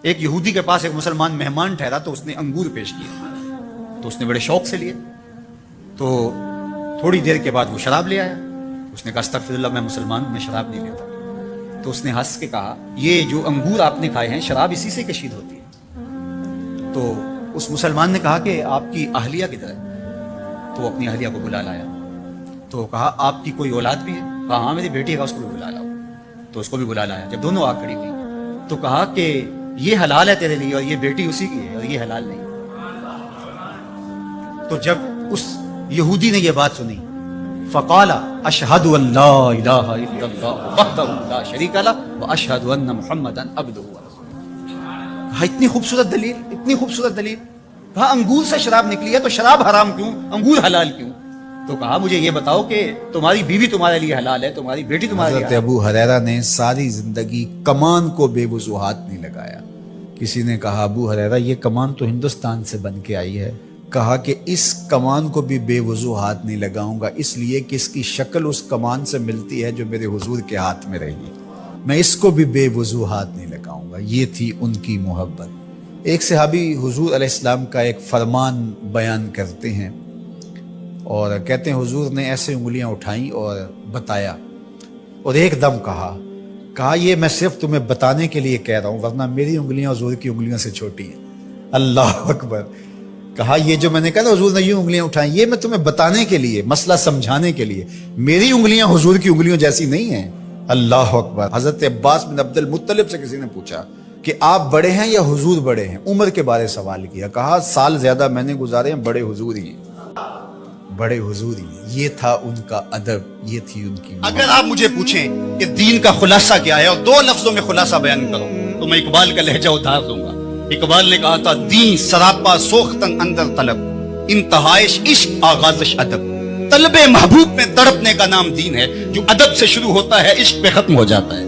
ایک یہودی کے پاس ایک مسلمان مہمان ٹھہرا تو اس نے انگور پیش کیے، تو اس نے بڑے شوق سے لیے. تو تھوڑی دیر کے بعد وہ شراب لے آیا. اس نے کہا استغفر اللہ، میں مسلمان ہوں، میں شراب نہیں لیتا. تو اس نے ہنس کے کہا یہ جو انگور آپ نے کھائے ہیں شراب اسی سے کشید ہوتی ہے. تو اس مسلمان نے کہا کہ آپ کی اہلیہ کدھر ہے؟ تو وہ اپنی اہلیہ کو بلا لایا. تو کہا آپ کی کوئی اولاد بھی ہے؟ کہا ہاں میری بیٹی ہے، اس کو بھی بلا لاؤ. تو اس کو بھی بلا لایا. جب دونوں آ کھڑی ہوئی تو کہا کہ یہ حلال ہے تیرے لیے اور یہ بیٹی اسی کی ہے اور یہ حلال نہیں. تو جب اس یہودی نے یہ بات سنی فقال اشہد ان لا الہ الا اللہ وحدہ لا شریک لہ واشہد ان محمدا عبدہ ورسولہ. کہا اتنی خوبصورت دلیل، اتنی خوبصورت دلیل. کہا انگور سے شراب نکلی ہے تو شراب حرام کیوں، انگور حلال کیوں؟ تو کہا مجھے یہ بتاؤ کہ تمہاری بیوی تمہارے لیے حلال ہے، تمہاری بیٹی تمہارے لیے حضرت حلال ہے. ابو ہریرہ نے ساری زندگی کمان کو بے وضوحات نہیں لگایا. کسی نے کہا ابو ہریرہ یہ کمان تو ہندوستان سے بن کے آئی ہے. کہا کہ اس کمان کو بھی بے وضوحات نہیں لگاؤں گا، اس لیے کہ اس کی شکل اس کمان سے ملتی ہے جو میرے حضور کے ہاتھ میں رہی. میں اس کو بھی بے وضوحات نہیں لگاؤں گا. یہ تھی ان کی محبت. ایک صحابی حضور علیہ السلام کا ایک فرمان بیان کرتے ہیں اور کہتے ہیں حضور نے ایسے انگلیاں اٹھائیں اور بتایا اور ایک دم کہا یہ میں صرف تمہیں بتانے کے لیے کہہ رہا ہوں ورنہ میری انگلیاں حضور کی انگلیوں سے چھوٹی ہیں. اللہ اکبر. کہا یہ جو میں نے کہا نا حضور نے یوں انگلیاں اٹھائیں، یہ میں تمہیں بتانے کے لیے، مسئلہ سمجھانے کے لیے. میری انگلیاں حضور کی انگلیوں جیسی نہیں ہیں. اللہ اکبر. حضرت عباس بن عبد المطلب سے کسی نے پوچھا کہ آپ بڑے ہیں یا حضور بڑے ہیں؟ عمر کے بارے سوال کیا. کہا سال زیادہ میں نے گزارے ہیں، بڑے حضور ہی ہیں، بڑے حضور ہی ہیں. یہ تھا ان کا ادب، یہ تھی ان کی محبت. اگر آپ مجھے پوچھیں کہ دین کا خلاصہ کیا ہے اور دو لفظوں میں خلاصہ بیان کرو تو میں اقبال کا لہجہ ادھار دوں گا. اقبال نے کہا تھا دین سراپا سوختن اندر طلب، انتہائش عشق آغازش ادب. طلب محبوب میں تڑپنے کا نام دین ہے. جو ادب سے شروع ہوتا ہے عشق پہ ختم ہو جاتا ہے،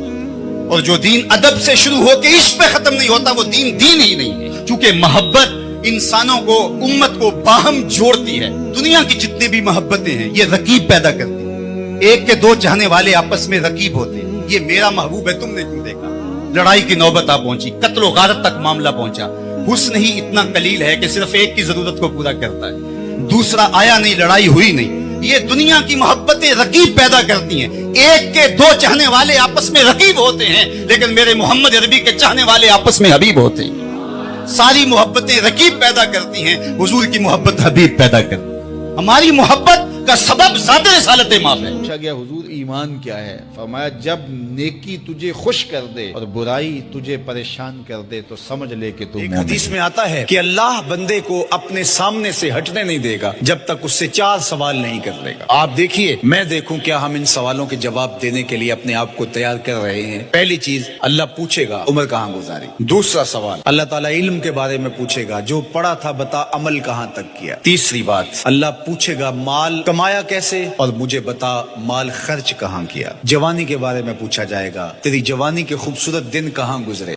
اور جو دین ادب سے شروع ہو کے عشق پہ ختم نہیں ہوتا وہ دین دین ہی نہیں ہے. چونکہ محبت انسانوں کو، امت کو باہم جوڑتی ہے. دنیا کی جتنے بھی محبتیں ہیں یہ رقیب پیدا کرتی ہیں. ایک کے دو چاہنے والے آپس میں رقیب ہوتے ہیں. یہ میرا محبوب ہے، تم نے کیوں دیکھا؟ لڑائی کی نوبت آ پہنچی، قتل و غارت تک معاملہ پہنچا. حسن ہی اتنا قلیل ہے کہ صرف ایک کی ضرورت کو پورا کرتا ہے، دوسرا آیا نہیں، لڑائی ہوئی نہیں. یہ دنیا کی محبتیں رقیب پیدا کرتی ہیں. ایک کے دو چاہنے والے آپس میں رقیب ہوتے ہیں، لیکن میرے محمد عربی کے چاہنے والے آپس میں حبیب ہوتے ہیں. ساری محبتیں رقیب پیدا کرتی ہیں، حضور کی محبت حبیب پیدا کرتی ہے. ہماری محبت کا سبب ذات رسالت ماں ہے. پوچھا گیا حضور ایمان کیا ہے؟ فرمایا جب نیکی تجھے خوش کر دے اور برائی تجھے پریشان کر دے تو سمجھ لے کہ تو ایک مومن حدیث ہے. میں آتا ہے کہ اللہ بندے کو اپنے سامنے سے ہٹنے نہیں دے گا جب تک اس سے 4 سوال نہیں کر لے گا. آپ دیکھیے، میں دیکھوں کیا ہم ان سوالوں کے جواب دینے کے لیے اپنے آپ کو تیار کر رہے ہیں. پہلی چیز اللہ پوچھے گا عمر کہاں گزاری. دوسرا سوال اللہ تعالیٰ علم کے بارے میں پوچھے گا، جو پڑھا تھا بتا عمل کہاں تک کیا. تیسری بات اللہ پوچھے گا مال کمایا کیسے اور مجھے بتا مال خرچ کہاں کیا. جوانی کے بارے میں پوچھا جائے گا، تیری جوانی کے خوبصورت دن کہاں گزرے.